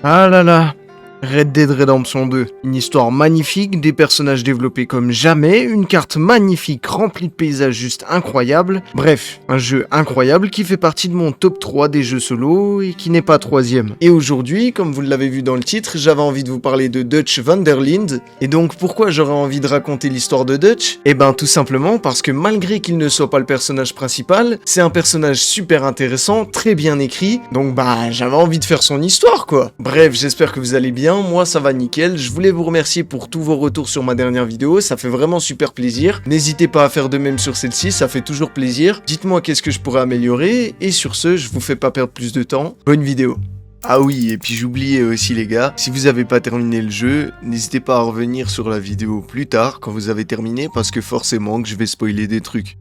Ah là là, Red Dead Redemption 2, une histoire magnifique, des personnages développés comme jamais, une carte magnifique remplie de paysages juste incroyables, bref, un jeu incroyable qui fait partie de mon top 3 des jeux solo et qui n'est pas troisième. Et aujourd'hui, comme vous l'avez vu dans le titre, j'avais envie de vous parler de Dutch van der Linde, et donc pourquoi j'aurais envie de raconter l'histoire de Dutch? Eh ben tout simplement parce que malgré qu'il ne soit pas le personnage principal, c'est un personnage super intéressant, très bien écrit, donc j'avais envie de faire son histoire quoi. Bref, j'espère que vous allez bien. Moi ça va nickel, je voulais vous remercier pour tous vos retours sur ma dernière vidéo, ça fait vraiment super plaisir. N'hésitez pas à faire de même sur celle-ci, ça fait toujours plaisir. Dites-moi qu'est-ce que je pourrais améliorer, et sur ce, je vous fais pas perdre plus de temps. Bonne vidéo. Ah oui, et puis j'oubliais aussi les gars, si vous avez pas terminé le jeu, n'hésitez pas à revenir sur la vidéo plus tard quand vous avez terminé, parce que forcément que je vais spoiler des trucs.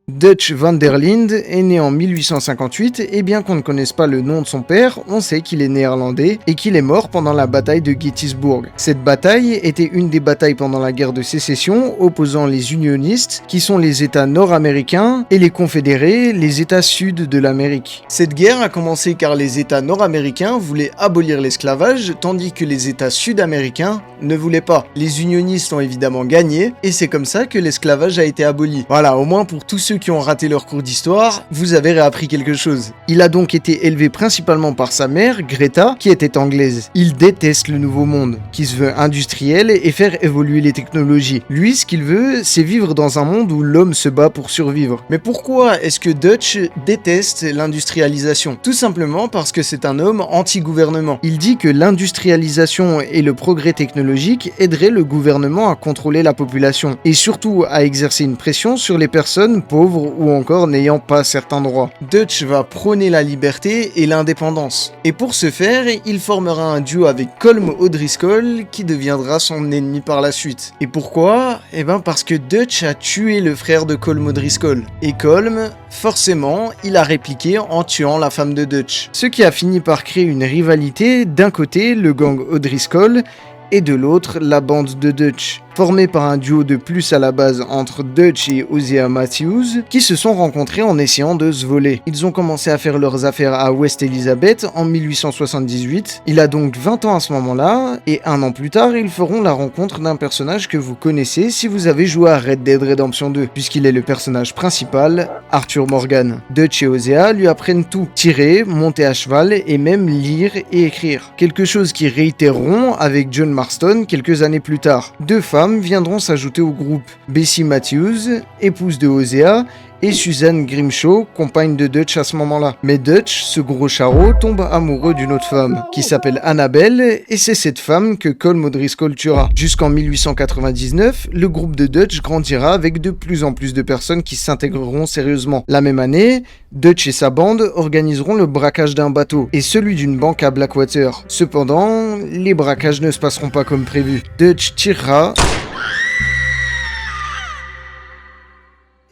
Dutch van der Linde est né en 1858 et bien qu'on ne connaisse pas le nom de son père, on sait qu'il est néerlandais et qu'il est mort pendant la bataille de Gettysburg. Cette bataille était une des batailles pendant la guerre de sécession opposant les unionistes, qui sont les États nord-américains, et les confédérés, les États sud de l'Amérique. Cette guerre a commencé car les États nord-américains voulaient abolir l'esclavage, tandis que les États sud-américains ne voulaient pas. Les unionistes ont évidemment gagné, et c'est comme ça que l'esclavage a été aboli. Voilà, au moins pour tous ceux qui ont raté leur cours d'histoire, vous avez réappris quelque chose. Il a donc été élevé principalement par sa mère, Greta, qui était anglaise. Il déteste le nouveau monde, qui se veut industriel et faire évoluer les technologies. Lui, ce qu'il veut, c'est vivre dans un monde où l'homme se bat pour survivre. Mais pourquoi est-ce que Dutch déteste l'industrialisation? Tout simplement parce que c'est un homme anti-gouvernement. Il dit que l'industrialisation et le progrès technologique aideraient le gouvernement à contrôler la population, et surtout à exercer une pression sur les personnes pauvres ou encore n'ayant pas certains droits. Dutch va prôner la liberté et l'indépendance. Et pour ce faire, il formera un duo avec Colm O'Driscoll qui deviendra son ennemi par la suite. Et pourquoi? Eh ben parce que Dutch a tué le frère de Colm O'Driscoll. Et Colm, forcément, il a répliqué en tuant la femme de Dutch. Ce qui a fini par créer une rivalité, d'un côté le gang O'Driscoll et de l'autre la bande de Dutch, formée par un duo de plus à la base entre Dutch et Hosea Matthews, qui se sont rencontrés en essayant de se voler. Ils ont commencé à faire leurs affaires à West Elizabeth en 1878, il a donc 20 ans à ce moment-là, et un an plus tard, ils feront la rencontre d'un personnage que vous connaissez si vous avez joué à Red Dead Redemption 2, puisqu'il est le personnage principal, Arthur Morgan. Dutch et Hosea lui apprennent tout, tirer, monter à cheval et même lire et écrire. Quelque chose qu'ils réitéreront avec John Marston quelques années plus tard. Deux femmes viendront s'ajouter au groupe, Bessie Matthews, épouse de Hosea, et Susan Grimshaw, compagne de Dutch à ce moment-là. Mais Dutch, ce gros charreau, tombe amoureux d'une autre femme, qui s'appelle Annabelle, et c'est cette femme que Colm O'Driscoll tuera. Jusqu'en 1899, le groupe de Dutch grandira avec de plus en plus de personnes qui s'intégreront sérieusement. La même année, Dutch et sa bande organiseront le braquage d'un bateau, et celui d'une banque à Blackwater. Cependant, les braquages ne se passeront pas comme prévu. Dutch tirera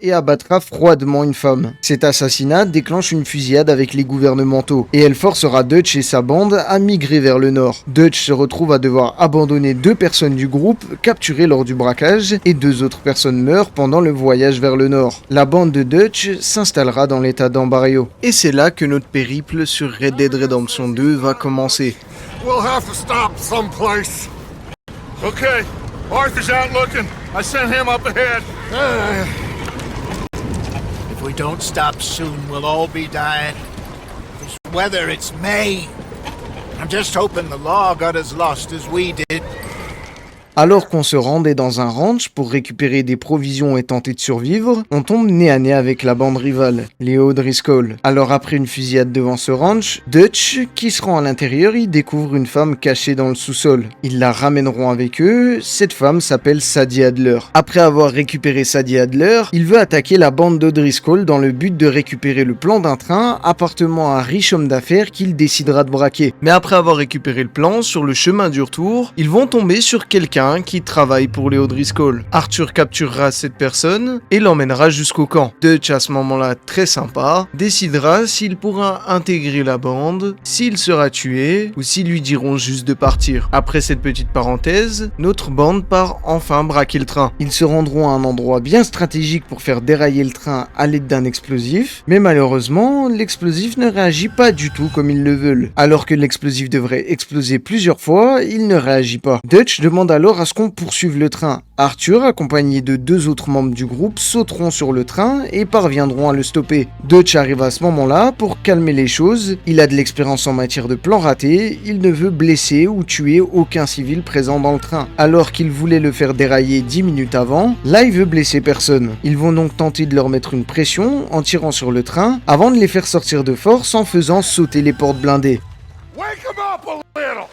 et abattra froidement une femme. Cet assassinat déclenche une fusillade avec les gouvernementaux, et elle forcera Dutch et sa bande à migrer vers le nord. Dutch se retrouve à devoir abandonner 2 personnes du groupe capturées lors du braquage, et 2 autres personnes meurent pendant le voyage vers le nord. La bande de Dutch s'installera dans l'état d'embargo. Et c'est là que notre périple sur Red Dead Redemption 2 va commencer. We'll have to stop someplace. Okay, Arthur's out looking. I sent him up ahead. If we don't stop soon, we'll all be dying. This weather, it's May. I'm just hoping the law got as lost as we did. Alors qu'on se rendait dans un ranch pour récupérer des provisions et tenter de survivre, on tombe nez à nez avec la bande rivale, les O'Driscoll. Alors après une fusillade devant ce ranch, Dutch, qui se rend à l'intérieur, y découvre une femme cachée dans le sous-sol. Ils la ramèneront avec eux, cette femme s'appelle Sadie Adler. Après avoir récupéré Sadie Adler, il veut attaquer la bande d'O'Driscoll dans le but de récupérer le plan d'un train appartenant à un riche homme d'affaires qu'il décidera de braquer. Mais après avoir récupéré le plan, sur le chemin du retour, ils vont tomber sur quelqu'un quelqu'un qui travaille pour les O'Driscoll. Arthur capturera cette personne et l'emmènera jusqu'au camp. Dutch, à ce moment-là très sympa, décidera s'il pourra intégrer la bande, s'il sera tué ou s'ils lui diront juste de partir. Après cette petite parenthèse, notre bande part enfin braquer le train. Ils se rendront à un endroit bien stratégique pour faire dérailler le train à l'aide d'un explosif, mais malheureusement, l'explosif ne réagit pas du tout comme ils le veulent. Alors que l'explosif devrait exploser plusieurs fois, il ne réagit pas. Dutch demande alors à ce qu'on poursuive le train. Arthur, accompagné de 2 autres membres du groupe, sauteront sur le train et parviendront à le stopper. Dutch arrive à ce moment-là pour calmer les choses. Il a de l'expérience en matière de plans ratés, il ne veut blesser ou tuer aucun civil présent dans le train. Alors qu'il voulait le faire dérailler 10 minutes avant, là il veut blesser personne. Ils vont donc tenter de leur mettre une pression en tirant sur le train avant de les faire sortir de force en faisant sauter les portes blindées. Wake him up a little!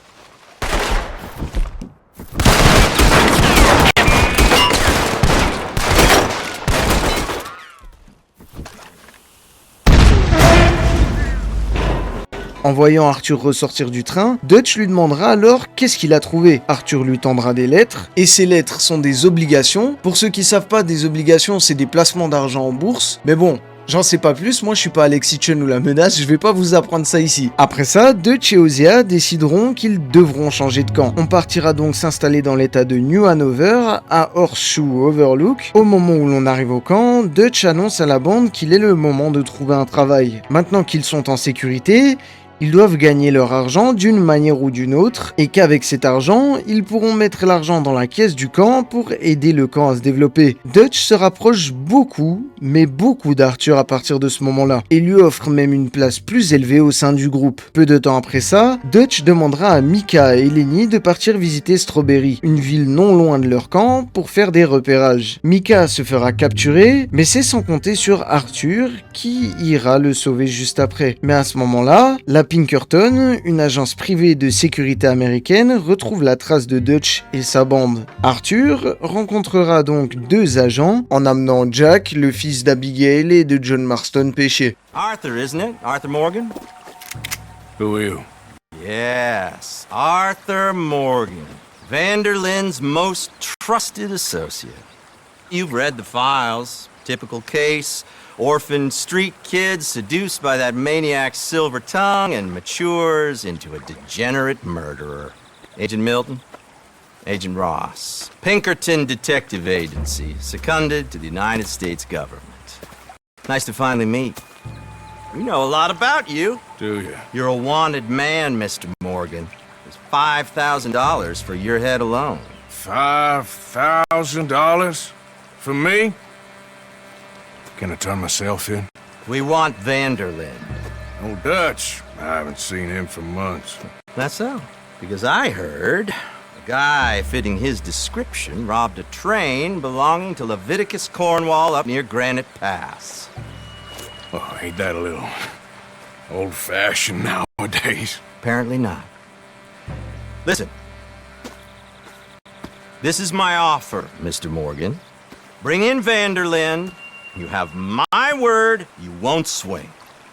En voyant Arthur ressortir du train, Dutch lui demandera alors qu'est-ce qu'il a trouvé. Arthur lui tendra des lettres, et ces lettres sont des obligations. Pour ceux qui savent pas, des obligations, c'est des placements d'argent en bourse. Mais bon, j'en sais pas plus, moi je suis pas Alexis Chen ou la menace, je vais pas vous apprendre ça ici. Après ça, Dutch et Hosea décideront qu'ils devront changer de camp. On partira donc s'installer dans l'état de New Hanover, à Horseshoe Overlook. Au moment où l'on arrive au camp, Dutch annonce à la bande qu'il est le moment de trouver un travail. Maintenant qu'ils sont en sécurité, ils doivent gagner leur argent d'une manière ou d'une autre, et qu'avec cet argent, ils pourront mettre l'argent dans la caisse du camp pour aider le camp à se développer. Dutch se rapproche beaucoup, mais beaucoup d'Arthur à partir de ce moment-là, et lui offre même une place plus élevée au sein du groupe. Peu de temps après ça, Dutch demandera à Micah et Lenny de partir visiter Strawberry, une ville non loin de leur camp, pour faire des repérages. Micah se fera capturer, mais c'est sans compter sur Arthur, qui ira le sauver juste après. Mais à ce moment-là, la Pinkerton, une agence privée de sécurité américaine, retrouve la trace de Dutch et sa bande. Arthur rencontrera donc 2 agents en amenant Jack, le fils d'Abigail et de John Marston pêcher. Arthur, isn't it? Arthur Morgan? Who are you? Yes, Arthur Morgan, Vanderlyn's most trusted associate. You've read the files. Typical case. Orphaned street kid seduced by that maniac's silver tongue and matures into a degenerate murderer. Agent Milton? Agent Ross. Pinkerton Detective Agency, seconded to the United States government. Nice to finally meet. We know a lot about you. Do you? You're a wanted man, Mr. Morgan. There's $5,000 for your head alone. $5,000? For me? Can I turn myself in? We want Vanderlyn. Oh, Dutch. I haven't seen him for months. That's so. Because I heard a guy fitting his description robbed a train belonging to Leviticus Cornwall up near Granite Pass. Oh, ain't that a little old-fashioned nowadays? Apparently not. Listen. This is my offer, Mr. Morgan. Bring in Vanderlyn. You have my word you won't swing.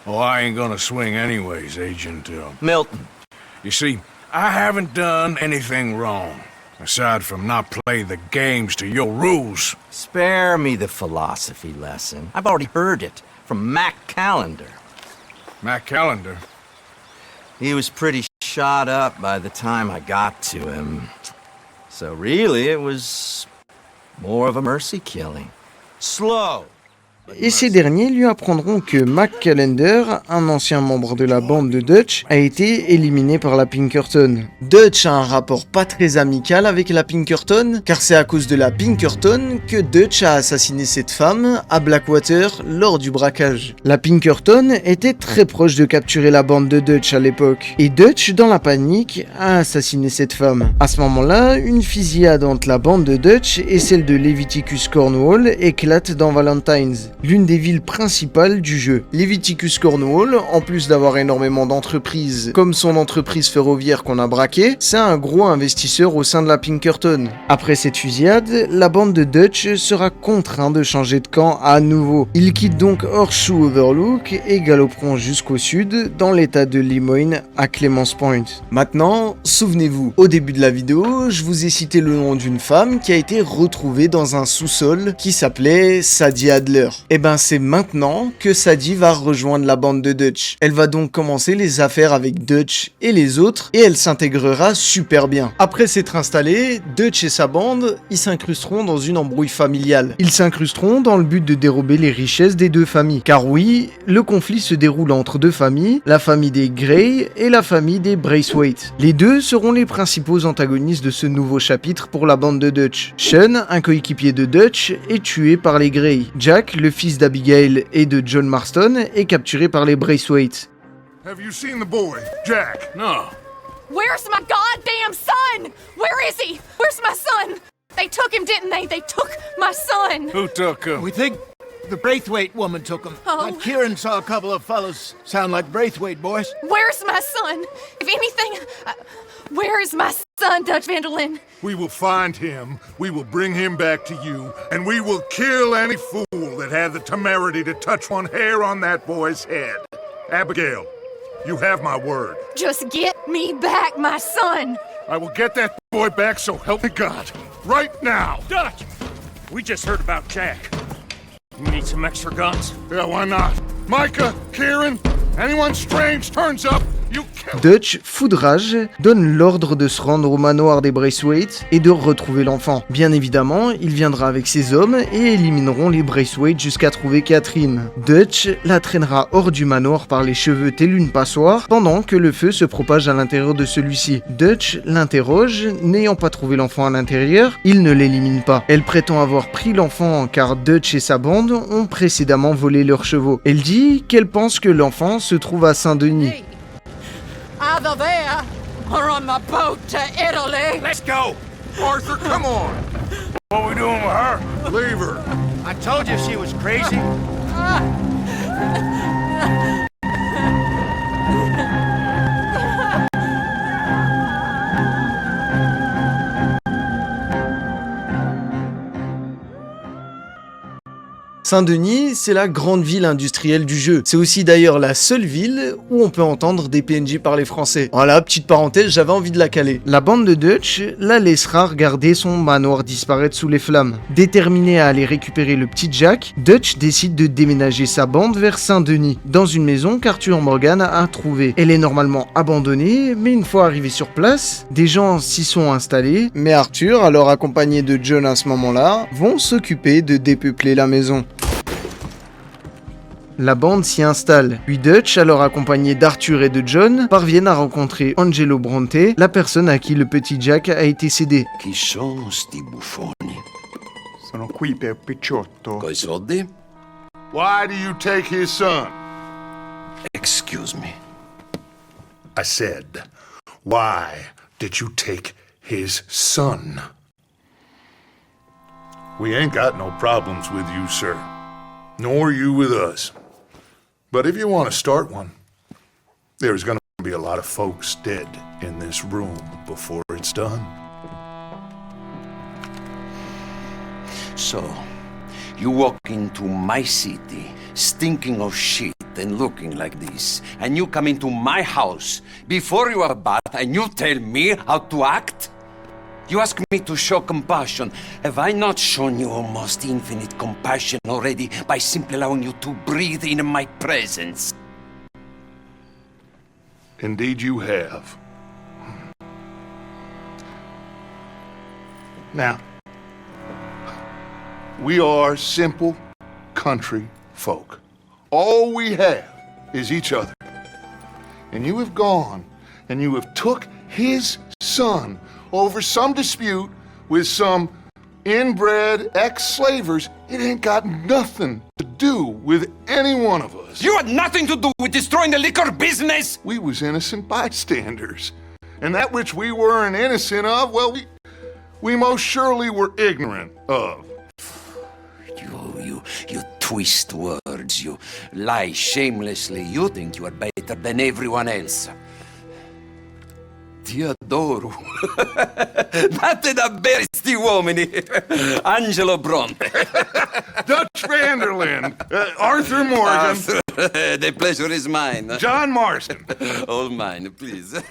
Oh, I ain't gonna swing anyways, Agent Milton. You see, I haven't done anything wrong, aside from not play the games to your rules. Spare me the philosophy lesson. I've already heard it from Mac Callender. Matt Callender? He was pretty shot up by the time I got to him. So really, it was more of a mercy killing. Slow. Et ces derniers lui apprendront que Mac Callender, un ancien membre de la bande de Dutch, a été éliminé par la Pinkerton. Dutch a un rapport pas très amical avec la Pinkerton, car c'est à cause de la Pinkerton que Dutch a assassiné cette femme à Blackwater lors du braquage. La Pinkerton était très proche de capturer la bande de Dutch à l'époque, et Dutch, dans la panique, a assassiné cette femme. À ce moment-là, une fusillade entre la bande de Dutch et celle de Leviticus Cornwall éclate dans Valentine's. l'une des villes principales du jeu. Leviticus Cornwall, en plus d'avoir énormément d'entreprises, comme son entreprise ferroviaire qu'on a braquée, c'est un gros investisseur au sein de la Pinkerton. Après cette fusillade, la bande de Dutch sera contraint de changer de camp à nouveau. Ils quittent donc Horseshoe Overlook et galoperont jusqu'au sud, dans l'état de Lemoyne à Clements Point. Maintenant, souvenez-vous, au début de la vidéo, je vous ai cité le nom d'une femme qui a été retrouvée dans un sous-sol qui s'appelait Sadie Adler. Et ben c'est maintenant que Sadie va rejoindre la bande de Dutch. Elle va donc commencer les affaires avec Dutch et les autres et elle s'intégrera super bien. Après s'être installé, Dutch et sa bande, ils s'incrusteront dans une embrouille familiale. Ils s'incrusteront dans le but de dérober les richesses des deux familles. Car oui, le conflit se déroule entre deux familles, la famille des Grey et la famille des Braithwaite. Les deux seront les principaux antagonistes de ce nouveau chapitre pour la bande de Dutch. Sean, un coéquipier de Dutch, est tué par les Grey. Jack, le fils d'Abigail et de John Marston, est capturé par les Braithwaite. Have you seen the boy, Jack? No. Where's my goddamn son? Where is he? Where's my son? They took him, didn't they? They took my son. Who took him? We think the Braithwaite woman took him. Oh. Kieran saw a couple of fellows sound like Braithwaite boys. Where's my son? If anything, where is my son, Dutch Van der Linde? We will find him, we will bring him back to you, and we will kill any fool that had the temerity to touch one hair on that boy's head. Abigail, you have my word. Just get me back my son. I will get that boy back, so help me God. Right now! Dutch! We just heard about Jack. You need some extra guns? Yeah, why not? Micah, Kieran, anyone strange turns up, you kill. Dutch, fou de rage, donne l'ordre de se rendre au manoir des Braithwaite et de retrouver l'enfant. Bien évidemment, il viendra avec ses hommes et élimineront les Braithwaite jusqu'à trouver Catherine. Dutch la traînera hors du manoir par les cheveux tel une passoire pendant que le feu se propage à l'intérieur de celui-ci. Dutch l'interroge, n'ayant pas trouvé l'enfant à l'intérieur, il ne l'élimine pas. Elle prétend avoir pris l'enfant car Dutch et sa bande ont précédemment volé leurs chevaux. Elle dit qu'elle pense que l'enfant se trouve à Saint-Denis. Either there or on my boat to Italy. Let's go! Arthur, come on! What are we doing with her? Leave her. I told you she was crazy. Saint-Denis, c'est la grande ville industrielle du jeu. C'est aussi d'ailleurs la seule ville où on peut entendre des PNJ parler français. Voilà, petite parenthèse, j'avais envie de la caler. La bande de Dutch la laissera regarder son manoir disparaître sous les flammes. Déterminé à aller récupérer le petit Jack, Dutch décide de déménager sa bande vers Saint-Denis, dans une maison qu'Arthur Morgan a trouvée. Elle est normalement abandonnée, mais une fois arrivé sur place, des gens s'y sont installés, mais Arthur, alors accompagné de John à ce moment-là, vont s'occuper de dépeupler la maison. La bande s'y installe, puis Dutch, alors accompagné d'Arthur et de John, parviennent à rencontrer Angelo Bronte, la personne à qui le petit Jack a été cédé. Chi sono sti buffoni? Sono qui per Picciotto. Coi soldi? Why do you take his son? Excuse me. I said, why did you take his son? We ain't got no problems with you, sir. Nor you with us. But if you want to start one, there's gonna be a lot of folks dead in this room before it's done. So, you walk into my city, stinking of shit and looking like this, and you come into my house before you are bath and you tell me how to act? You ask me to show compassion. Have I not shown you almost infinite compassion already by simply allowing you to breathe in my presence? Indeed you have. Now, we are simple country folk. All we have is each other. And you have gone and you have took his son over some dispute with some inbred ex-slavers. It ain't got nothing to do with any one of us. You had nothing to do with destroying the liquor business! We was innocent bystanders. And that which we weren't innocent of, well, we most surely were ignorant of. You twist words, you lie shamelessly, you think you are better than everyone else. Ti adoro. Batte davvero sti uomini. Angelo Bronte. Dutch Vanderlyn, Arthur Morgan, The pleasure is mine. John Marston. All mine, please.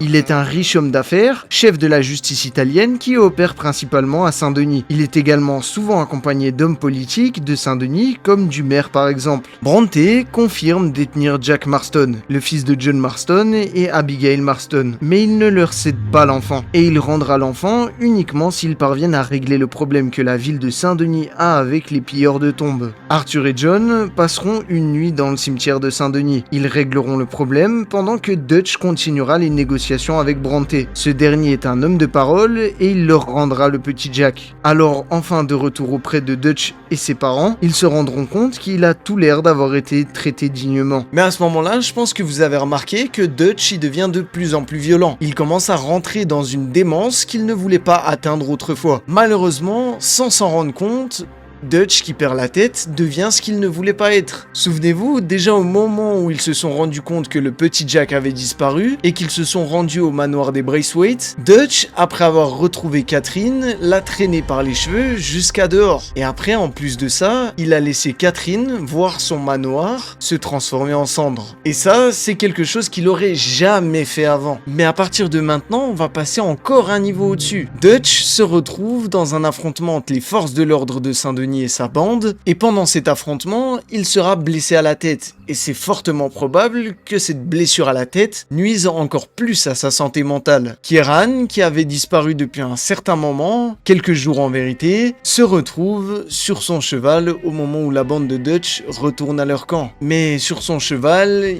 Il est un riche homme d'affaires, chef de la justice italienne qui opère principalement à Saint-Denis. Il est également souvent accompagné d'hommes politiques de Saint-Denis, comme du maire par exemple. Bronte confirme détenir Jack Marston, le fils de John Marston et Abigail Marston, mais il ne leur cède pas l'enfant, et il rendra l'enfant uniquement s'ils parviennent à régler le problème que la ville de Saint-Denis a avec les pilleurs de tombes. Arthur et John passeront une nuit dans le cimetière de Saint-Denis. Ils régleront le problème pendant que Dutch continuera les négociations avec Bronte. Ce dernier est un homme de parole et il leur rendra le petit Jack. Alors, enfin de retour auprès de Dutch et ses parents, ils se rendront compte qu'il a tout l'air d'avoir été traité dignement. Mais à ce moment-là, je pense que vous avez remarqué que Dutch y devient de plus en plus violent. Il commence à rentrer dans une démence qu'il ne voulait pas atteindre autrefois. Malheureusement, sans s'en rendre compte, Dutch, qui perd la tête, devient ce qu'il ne voulait pas être. Souvenez-vous, déjà au moment où ils se sont rendus compte que le petit Jack avait disparu et qu'ils se sont rendus au manoir des Braithwaite, Dutch, après avoir retrouvé Catherine, l'a traînée par les cheveux jusqu'à dehors. Et après, en plus de ça, il a laissé Catherine voir son manoir se transformer en cendres. Et ça, c'est quelque chose qu'il aurait jamais fait avant. Mais à partir de maintenant, on va passer encore un niveau au-dessus. Dutch se retrouve dans un affrontement entre les forces de l'ordre de Saint-Denis et sa bande, et pendant cet affrontement, il sera blessé à la tête, et c'est fortement probable que cette blessure à la tête nuise encore plus à sa santé mentale. Kieran, qui avait disparu depuis un certain moment, quelques jours en vérité, se retrouve sur son cheval au moment où la bande de Dutch retourne à leur camp. Mais sur son cheval,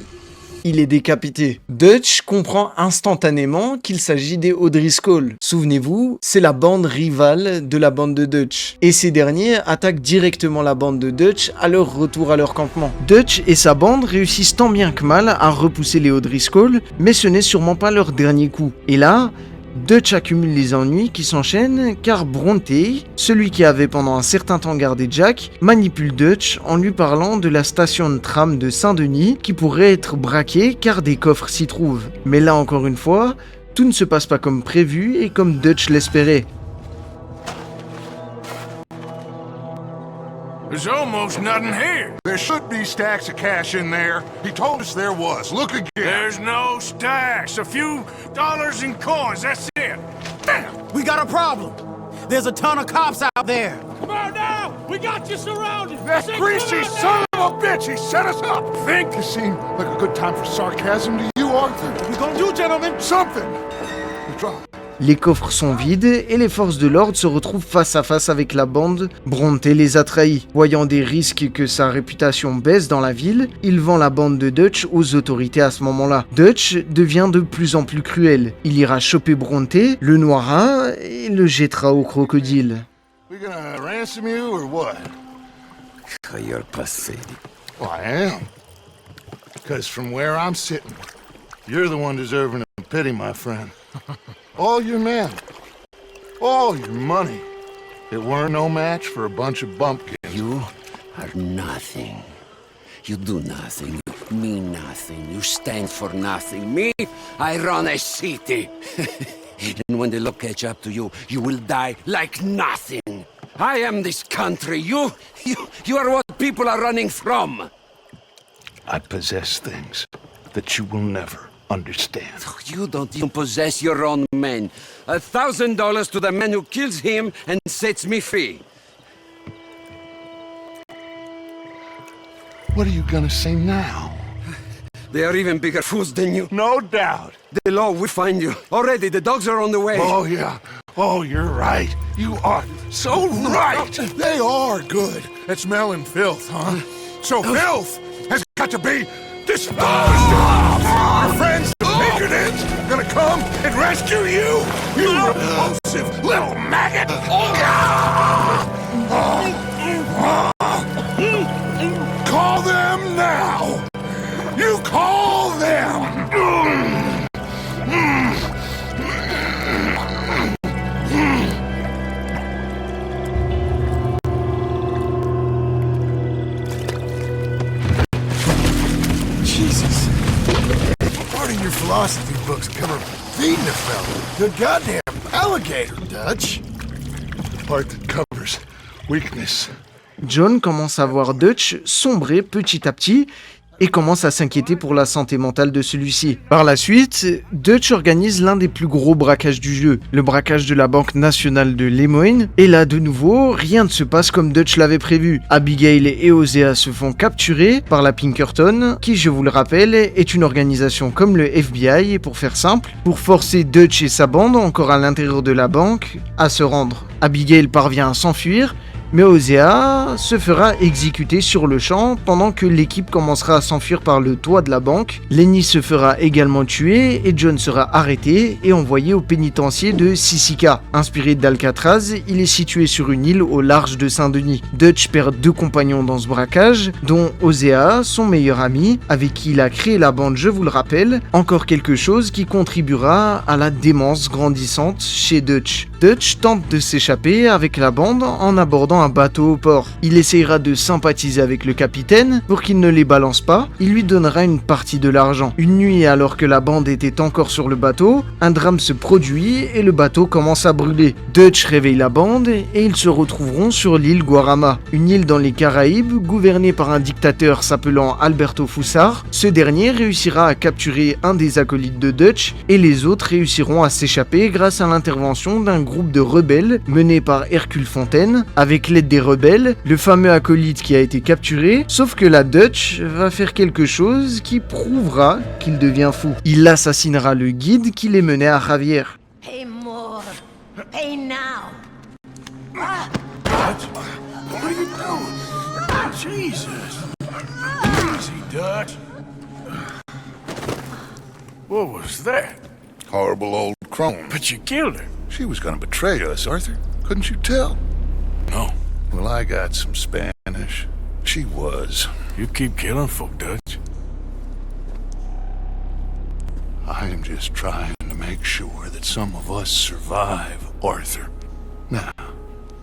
il est décapité. Dutch comprend instantanément qu'il s'agit des O'Driscoll. Souvenez-vous, c'est la bande rivale de la bande de Dutch. Et ces derniers attaquent directement la bande de Dutch à leur retour à leur campement. Dutch et sa bande réussissent tant bien que mal à repousser les O'Driscoll, mais ce n'est sûrement pas leur dernier coup. Et là, Dutch accumule les ennuis qui s'enchaînent car Bronte, celui qui avait pendant un certain temps gardé Jack, manipule Dutch en lui parlant de la station de tram de Saint-Denis qui pourrait être braquée car des coffres s'y trouvent. Mais là encore une fois, tout ne se passe pas comme prévu et comme Dutch l'espérait. There's almost nothing here. There should be stacks of cash in there. He told us there was. Look again. There's no stacks. A few dollars in coins, that's it. Damn, we got a problem. There's a ton of cops out there. Come on now! We got you surrounded! That Say, greasy come on son now! of a bitch! He set us up! Think it seemed like a good time for sarcasm to you, Arthur? What we gonna do, gentlemen? Something! We dropped. Les coffres sont vides et les forces de l'ordre se retrouvent face à face avec la bande. Bronte les a trahis. Voyant des risques que sa réputation baisse dans la ville, il vend la bande de Dutch aux autorités à ce moment-là. Dutch devient de plus en plus cruel. Il ira choper Bronte, le noiera et le jettera au crocodile. We gonna ransom you or what? You're pathetic. Well, I am. Because from where I'm sitting, you're the one deserving of pity, my friend. All your men, all your money, it weren't no match for a bunch of bumpkins. You are nothing. You do nothing. You mean nothing. You stand for nothing. Me, I run a city. And when the law catch up to you, you will die like nothing. I am this country. You are what people are running from. I possess things that you will never understand. You don't even possess your own men. $1,000 to the man who kills him and sets me free. What are you gonna say now? They are even bigger fools than you. No doubt. The law will find you. Already, the dogs are on the way. Oh, yeah. Oh, you're right. You are so right. They are good at smelling filth, huh? So filth has got to be disposed of. Our friends, the patrons, gonna come and rescue you. You repulsive little maggot. Call them now. You call them. philosophy books cover feeding a fella. Good goddamn alligator, Dutch. The part that covers weakness. John commence à voir Dutch sombrer petit à petit et commence à s'inquiéter pour la santé mentale de celui-ci. Par la suite, Dutch organise l'un des plus gros braquages du jeu, le braquage de la Banque Nationale de Lemoyne, et là de nouveau, rien ne se passe comme Dutch l'avait prévu. Abigail et Hosea se font capturer par la Pinkerton, qui, je vous le rappelle, est une organisation comme le FBI, et pour faire simple, pour forcer Dutch et sa bande, encore à l'intérieur de la banque, à se rendre. Abigail parvient à s'enfuir, mais Hosea se fera exécuter sur le champ pendant que l'équipe commencera à s'enfuir par le toit de la banque. Lenny se fera également tuer et John sera arrêté et envoyé au pénitencier de Sisika. Inspiré d'Alcatraz, il est situé sur une île au large de Saint-Denis. Dutch perd 2 compagnons dans ce braquage, dont Hosea, son meilleur ami, avec qui il a créé la bande, je vous le rappelle. Encore quelque chose qui contribuera à la démence grandissante chez Dutch. Dutch tente de s'échapper avec la bande en abordant un bateau au port. Il essayera de sympathiser avec le capitaine pour qu'il ne les balance pas. Il lui donnera une partie de l'argent. Une nuit, alors que la bande était encore sur le bateau, un drame se produit et le bateau commence à brûler. Dutch réveille la bande et ils se retrouveront sur l'île Guarama, une île dans les Caraïbes gouvernée par un dictateur s'appelant Alberto Fussar. Ce dernier réussira à capturer un des acolytes de Dutch et les autres réussiront à s'échapper grâce à l'intervention d'un groupe de rebelles mené par Hercule Fontaine. Avec l'aide des rebelles, le fameux acolyte qui a été capturé, sauf que la Dutch va faire quelque chose qui prouvera qu'il devient fou. Il assassinera le guide qui les menait à Javier. Pay more. Pay now. What are you doing? Jesus. Easy, Dutch. What was that? Horrible old crone. But you killed her. She was gonna betray us, Arthur. Couldn't you tell? No. Well, I got some Spanish. She was. You keep killing folk, Dutch. I am just trying to make sure that some of us survive, Arthur. Now,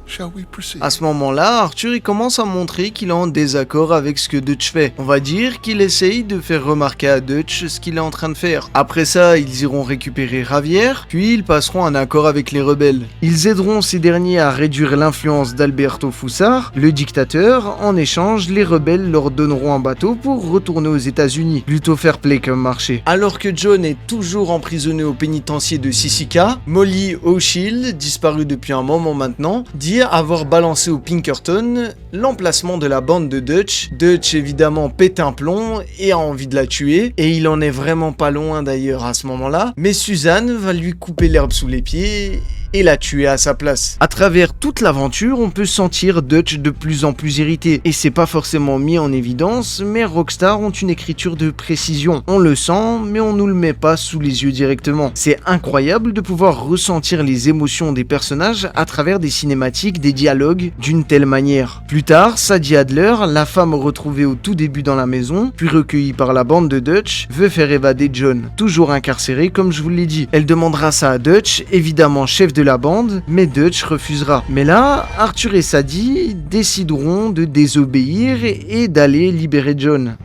shall we proceed? À ce moment-là, Arthur il commence à montrer qu'il est en désaccord avec ce que Dutch fait. On va dire qu'il essaye de faire remarquer à Dutch ce qu'il est en train de faire. Après ça, ils iront récupérer Javier, puis ils passeront un accord avec les rebelles. Ils aideront ces derniers à réduire l'influence d'Alberto Fussar, le dictateur. En échange, les rebelles leur donneront un bateau pour retourner aux États-Unis. Plutôt fair play comme marché. Alors que John est toujours emprisonné au pénitencier de Sisika, Molly O'Shield, disparue depuis un moment maintenant, dit avoir balancé au Pinkerton l'emplacement de la bande de Dutch. Dutch évidemment pète un plomb et a envie de la tuer, et il en est vraiment pas loin d'ailleurs à ce moment-là, mais Suzanne va lui couper l'herbe sous les pieds et la tuer à sa place. À travers toute l'aventure, on peut sentir Dutch de plus en plus irrité, et c'est pas forcément mis en évidence, mais Rockstar ont une écriture de précision. On le sent, mais on nous le met pas sous les yeux directement. C'est incroyable de pouvoir ressentir les émotions des personnages à travers des cinématiques, des dialogues, d'une telle manière. Plus tard, Sadie Adler, la femme retrouvée au tout début dans la maison, puis recueillie par la bande de Dutch, veut faire évader John, toujours incarcéré comme je vous l'ai dit. Elle demandera ça à Dutch, évidemment chef de la bande, mais Dutch refusera. Mais là, Arthur et Sadie décideront de désobéir et d'aller libérer John.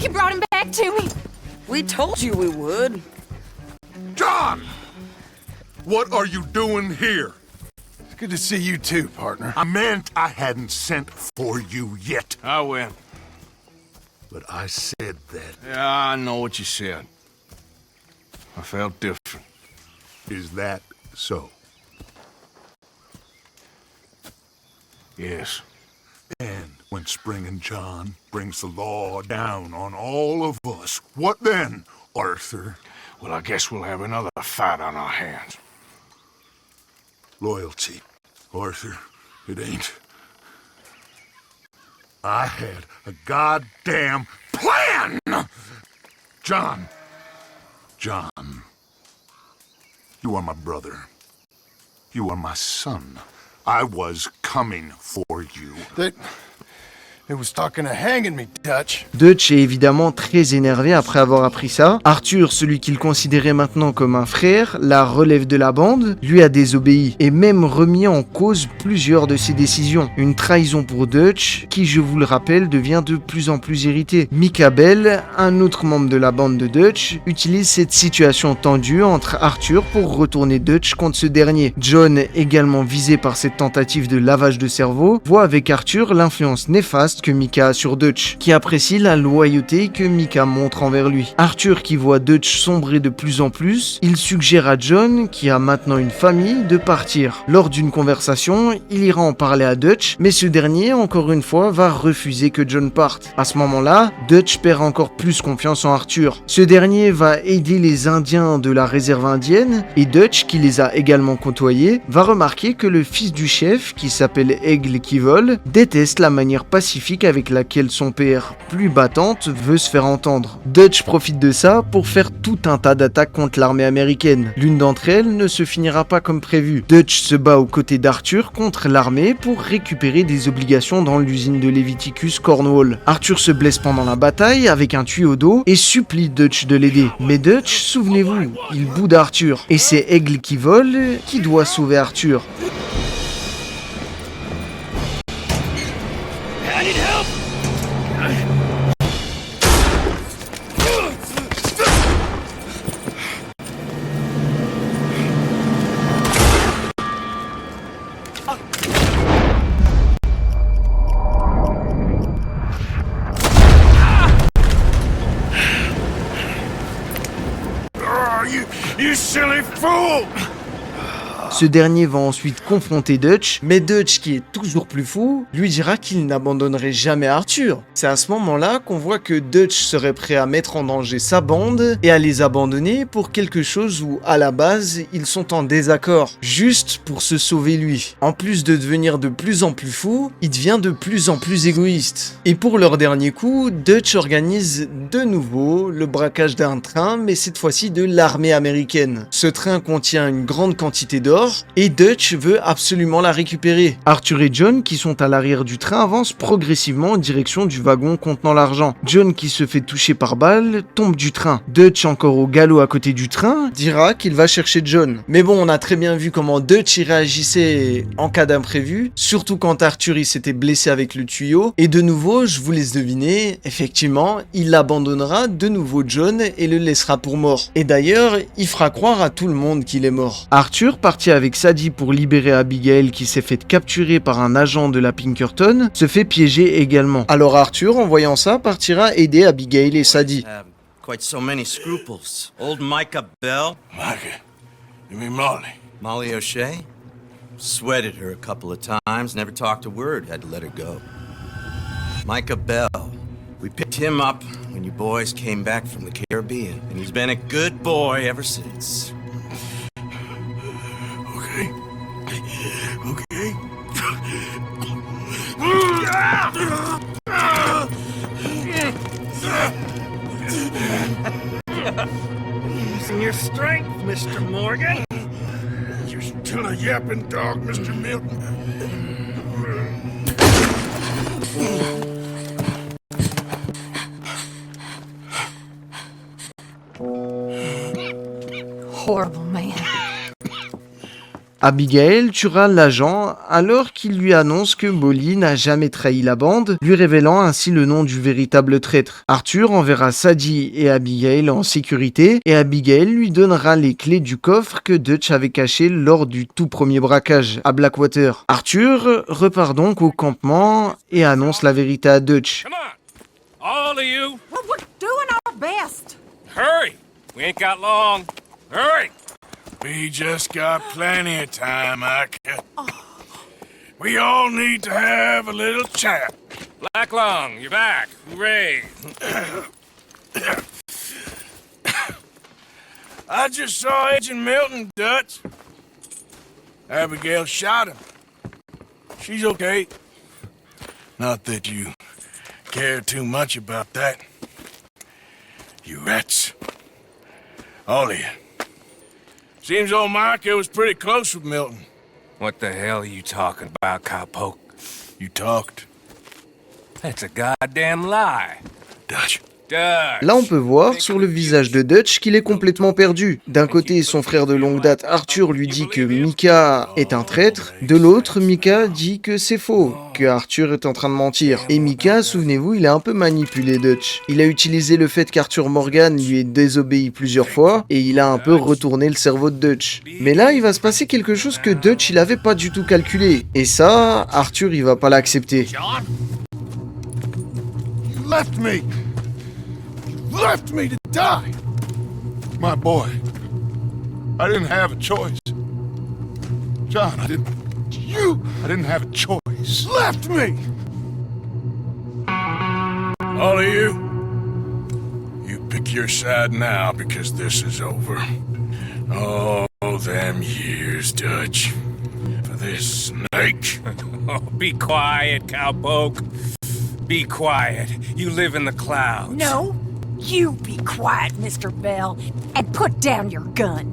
You brought him back to me. We told you we would. John! What are you doing here? It's good to see you too, partner. I meant I hadn't sent for you yet. I win. But I said that. Yeah, I know what you said. I felt different. Is that so? Yes. And when Spring and John brings the law down on all of us, what then, Arthur? Well, I guess we'll have another fight on our hands. Loyalty, Arthur, it ain't. I had a goddamn plan! John. John. You are my brother. You are my son. I was coming for you. It was talking of hanging me, Dutch. Dutch est évidemment très énervé après avoir appris ça. Arthur, celui qu'il considérait maintenant comme un frère, la relève de la bande, lui a désobéi et même remis en cause plusieurs de ses décisions. Une trahison pour Dutch, qui, je vous le rappelle, devient de plus en plus irrité. Micah Bell, un autre membre de la bande de Dutch, utilise cette situation tendue entre Arthur pour retourner Dutch contre ce dernier. John, également visé par cette tentative de lavage de cerveau, voit avec Arthur l'influence néfaste que Micah a sur Dutch, qui apprécie la loyauté que Micah montre envers lui. Arthur, qui voit Dutch sombrer de plus en plus, il suggère à John, qui a maintenant une famille, de partir. Lors d'une conversation, il ira en parler à Dutch, mais ce dernier, encore une fois, va refuser que John parte. À ce moment-là, Dutch perd encore plus confiance en Arthur. Ce dernier va aider les Indiens de la réserve indienne, et Dutch, qui les a également côtoyés, va remarquer que le fils du chef, qui s'appelle Aigle qui vole, déteste la manière pacifique avec laquelle son père, plus battante, veut se faire entendre. Dutch profite de ça pour faire tout un tas d'attaques contre l'armée américaine. L'une d'entre elles ne se finira pas comme prévu. Dutch se bat aux côtés d'Arthur contre l'armée pour récupérer des obligations dans l'usine de Leviticus Cornwall. Arthur se blesse pendant la bataille avec un tuyau d'eau et supplie Dutch de l'aider. Mais Dutch, souvenez-vous, il boude Arthur et c'est Aigle qui vole qui doit sauver Arthur. You silly fool! Ce dernier va ensuite confronter Dutch, mais Dutch, qui est toujours plus fou, lui dira qu'il n'abandonnerait jamais Arthur. C'est à ce moment-là qu'on voit que Dutch serait prêt à mettre en danger sa bande et à les abandonner pour quelque chose où, à la base, ils sont en désaccord, juste pour se sauver lui. En plus de devenir de plus en plus fou, il devient de plus en plus égoïste. Et pour leur dernier coup, Dutch organise de nouveau le braquage d'un train, mais cette fois-ci de l'armée américaine. Ce train contient une grande quantité d'or, et Dutch veut absolument la récupérer. Arthur et John, qui sont à l'arrière du train, avancent progressivement en direction du wagon contenant l'argent. John, qui se fait toucher par balle, tombe du train. Dutch, encore au galop à côté du train, dira qu'il va chercher John. Mais bon, on a très bien vu comment Dutch y réagissait en cas d'imprévu, surtout quand Arthur il s'était blessé avec le tuyau. Et de nouveau, je vous laisse deviner, effectivement, il abandonnera de nouveau John et le laissera pour mort. Et d'ailleurs, il fera croire à tout le monde qu'il est mort. Arthur, parti avec Sadie pour libérer Abigail qui s'est fait capturer par un agent de la Pinkerton, se fait piéger également. Alors Arthur, en voyant ça, partira aider Abigail et Sadie. Quite so many scruples. Old Micah Bell. Micah, you mean Molly? Molly O'Shea. Sweated her a couple of times, never talked a word, had to let her go. Micah Bell. We picked him up when you boys came back from the Caribbean, and he's been a good boy ever since. Okay. Okay. Using your strength, Mr. Morgan. You're still a yapping dog, Mr. Milton. Horrible man. Abigail tuera l'agent alors qu'il lui annonce que Molly n'a jamais trahi la bande, lui révélant ainsi le nom du véritable traître. Arthur enverra Sadie et Abigail en sécurité et Abigail lui donnera les clés du coffre que Dutch avait caché lors du tout premier braquage à Blackwater. Arthur repart donc au campement et annonce la vérité à Dutch. Come on, all of you. Well, we're doing our best. Hurry. We ain't got long. Hurry. We just got plenty of time, Micah. We all need to have a little chat. Black Lung, you're back. Hooray. I just saw Agent Milton, Dutch. Abigail shot him. She's okay. Not that you care too much about that. You rats. All of you. Seems old Micah was pretty close with Milton. What the hell are you talking about, cowpoke? You talked. That's a goddamn lie. Dutch. Là, on peut voir sur le visage de Dutch qu'il est complètement perdu. D'un côté, son frère de longue date, Arthur, lui dit que Micah est un traître. De l'autre, Micah dit que c'est faux, que Arthur est en train de mentir. Et Micah, souvenez-vous, il a un peu manipulé Dutch. Il a utilisé le fait qu'Arthur Morgan lui ait désobéi plusieurs fois, et il a un peu retourné le cerveau de Dutch. Mais là, il va se passer quelque chose que Dutch, il avait pas du tout calculé. Et ça, Arthur, il va pas l'accepter. You left me. You left me to die. My boy. I didn't have a choice. John, I didn't have a choice. Left me. All of you, you pick your side now because this is over. Oh, them years, Dutch. For this snake. Oh, be quiet, cowpoke. Be quiet. You live in the clouds. No, you be quiet, Mr. Bell, and put down your gun.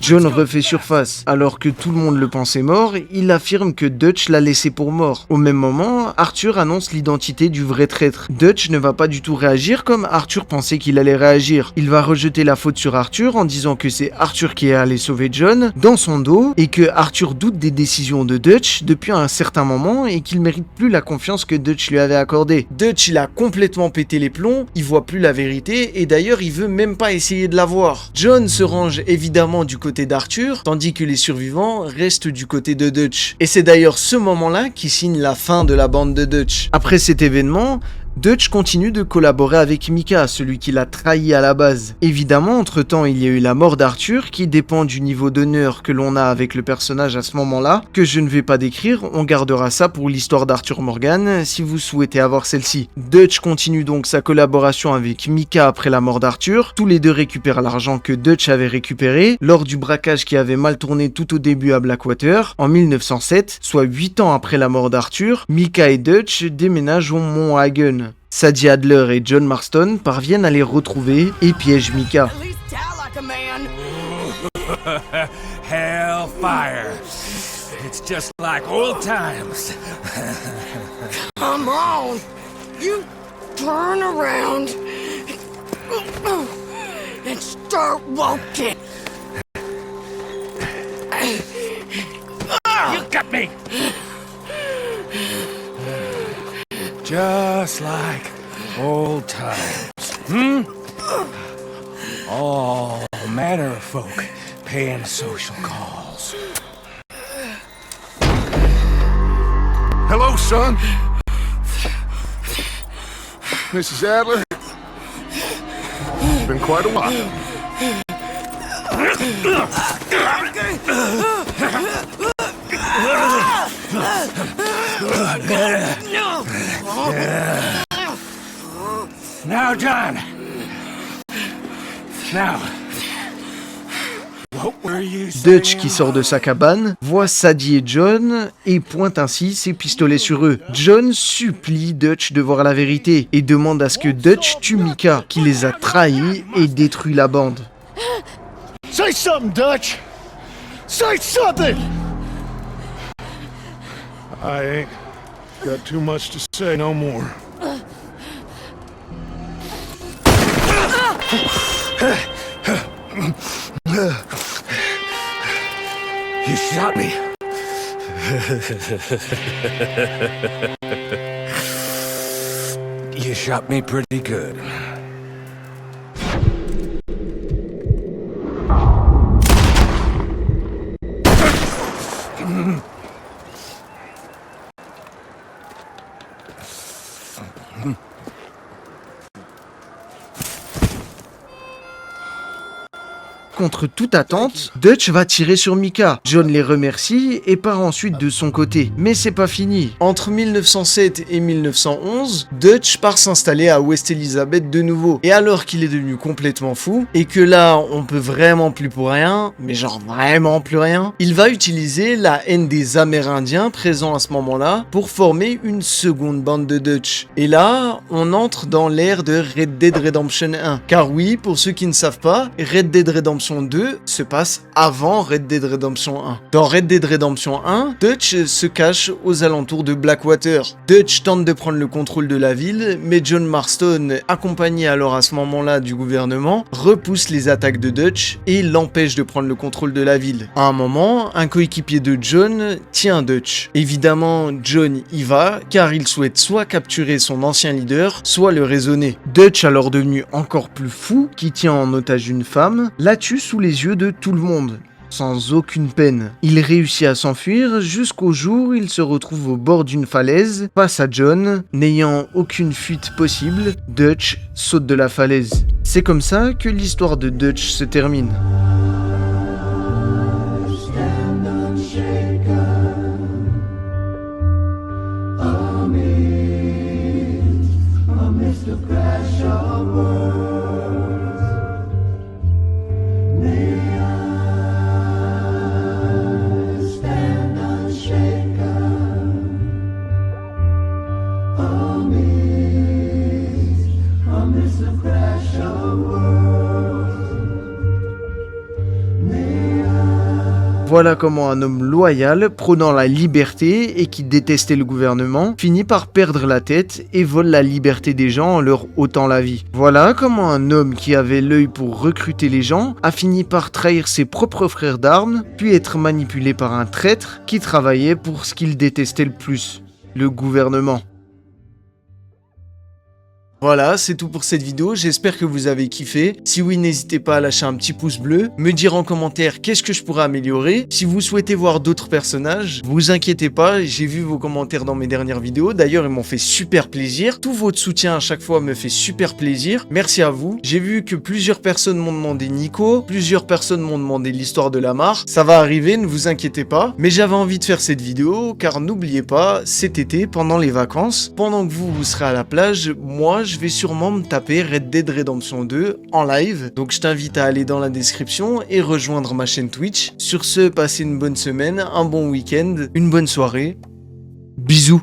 John refait surface. Alors que tout le monde le pensait mort, il affirme que Dutch l'a laissé pour mort. Au même moment, Arthur annonce l'identité du vrai traître. Dutch ne va pas du tout réagir comme Arthur pensait qu'il allait réagir. Il va rejeter la faute sur Arthur en disant que c'est Arthur qui est allé sauver John dans son dos et que Arthur doute des décisions de Dutch depuis un certain moment et qu'il mérite plus la confiance que Dutch lui avait accordée. Dutch, il a complètement pété les plombs, il voit plus la vérité et d'ailleurs il veut même pas essayer de la voir. John se range évidemment du côté d'Arthur, tandis que les survivants restent du côté de Dutch. Et c'est d'ailleurs ce moment-là qui signe la fin de la bande de Dutch. Après cet événement, Dutch continue de collaborer avec Micah, celui qui l'a trahi à la base. Évidemment, entre-temps, il y a eu la mort d'Arthur, qui dépend du niveau d'honneur que l'on a avec le personnage à ce moment-là, que je ne vais pas décrire, on gardera ça pour l'histoire d'Arthur Morgan, si vous souhaitez avoir celle-ci. Dutch continue donc sa collaboration avec Micah après la mort d'Arthur, tous les deux récupèrent l'argent que Dutch avait récupéré, lors du braquage qui avait mal tourné tout au début à Blackwater, en 1907, soit 8 ans après la mort d'Arthur, Micah et Dutch déménagent au Mont Hagen. Sadie Adler et John Marston parviennent à les retrouver et piègent Micah. At least tell like a man. Hellfire. It's just like old times. Come on. You turn around and start walking. You got me. Just like old times. All manner of folk paying social calls. Hello, son. Mrs. Adler. It's been quite a while. Now, John. Now. What were you saying? Dutch, qui sort de sa cabane, voit Sadie et John et pointe ainsi ses pistolets sur eux. John supplie Dutch de voir la vérité et demande à ce que Dutch tue Micah, qui les a trahis et détruit la bande. Say something, Dutch. Say something. I ain't got too much to say no more. You shot me. You shot me pretty good. Contre toute attente, Dutch va tirer sur Micah. John les remercie et part ensuite de son côté. Mais c'est pas fini. Entre 1907 et 1911, Dutch part s'installer à West Elizabeth de nouveau. Et alors qu'il est devenu complètement fou, et que là, on peut vraiment plus pour rien, mais genre vraiment plus rien, il va utiliser la haine des Amérindiens présents à ce moment-là pour former une seconde bande de Dutch. Et là, on entre dans l'ère de Red Dead Redemption 1. Car oui, pour ceux qui ne savent pas, Red Dead Redemption Redemption 2 se passe avant Red Dead Redemption 1. Dans Red Dead Redemption 1, Dutch se cache aux alentours de Blackwater. Dutch tente de prendre le contrôle de la ville, mais John Marston, accompagné alors à ce moment-là du gouvernement, repousse les attaques de Dutch et l'empêche de prendre le contrôle de la ville. À un moment, un coéquipier de John tient Dutch. Évidemment, John y va, car il souhaite soit capturer son ancien leader, soit le raisonner. Dutch, alors devenu encore plus fou, qui tient en otage une femme, la tue sous les yeux de tout le monde. Sans aucune peine. Il réussit à s'enfuir jusqu'au jour où il se retrouve au bord d'une falaise, face à John. N'ayant aucune fuite possible, Dutch saute de la falaise. C'est comme ça que l'histoire de Dutch se termine. Voilà comment un homme loyal, prônant la liberté et qui détestait le gouvernement, finit par perdre la tête et vole la liberté des gens en leur ôtant la vie. Voilà comment un homme qui avait l'œil pour recruter les gens a fini par trahir ses propres frères d'armes, puis être manipulé par un traître qui travaillait pour ce qu'il détestait le plus, le gouvernement. Voilà, c'est tout pour cette vidéo, j'espère que vous avez kiffé. Si oui, n'hésitez pas à lâcher un petit pouce bleu, me dire en commentaire qu'est-ce que je pourrais améliorer. Si vous souhaitez voir d'autres personnages, vous inquiétez pas, j'ai vu vos commentaires dans mes dernières vidéos. D'ailleurs, ils m'ont fait super plaisir. Tout votre soutien à chaque fois me fait super plaisir. Merci à vous. J'ai vu que plusieurs personnes m'ont demandé Nico, plusieurs personnes m'ont demandé l'histoire de la mare. Ça va arriver, ne vous inquiétez pas. Mais j'avais envie de faire cette vidéo, car n'oubliez pas, cet été, pendant les vacances, pendant que vous serez à la plage, moi, je vais sûrement me taper Red Dead Redemption 2 en live. Donc je t'invite à aller dans la description et rejoindre ma chaîne Twitch. Sur ce, passez une bonne semaine, un bon week-end, une bonne soirée. Bisous.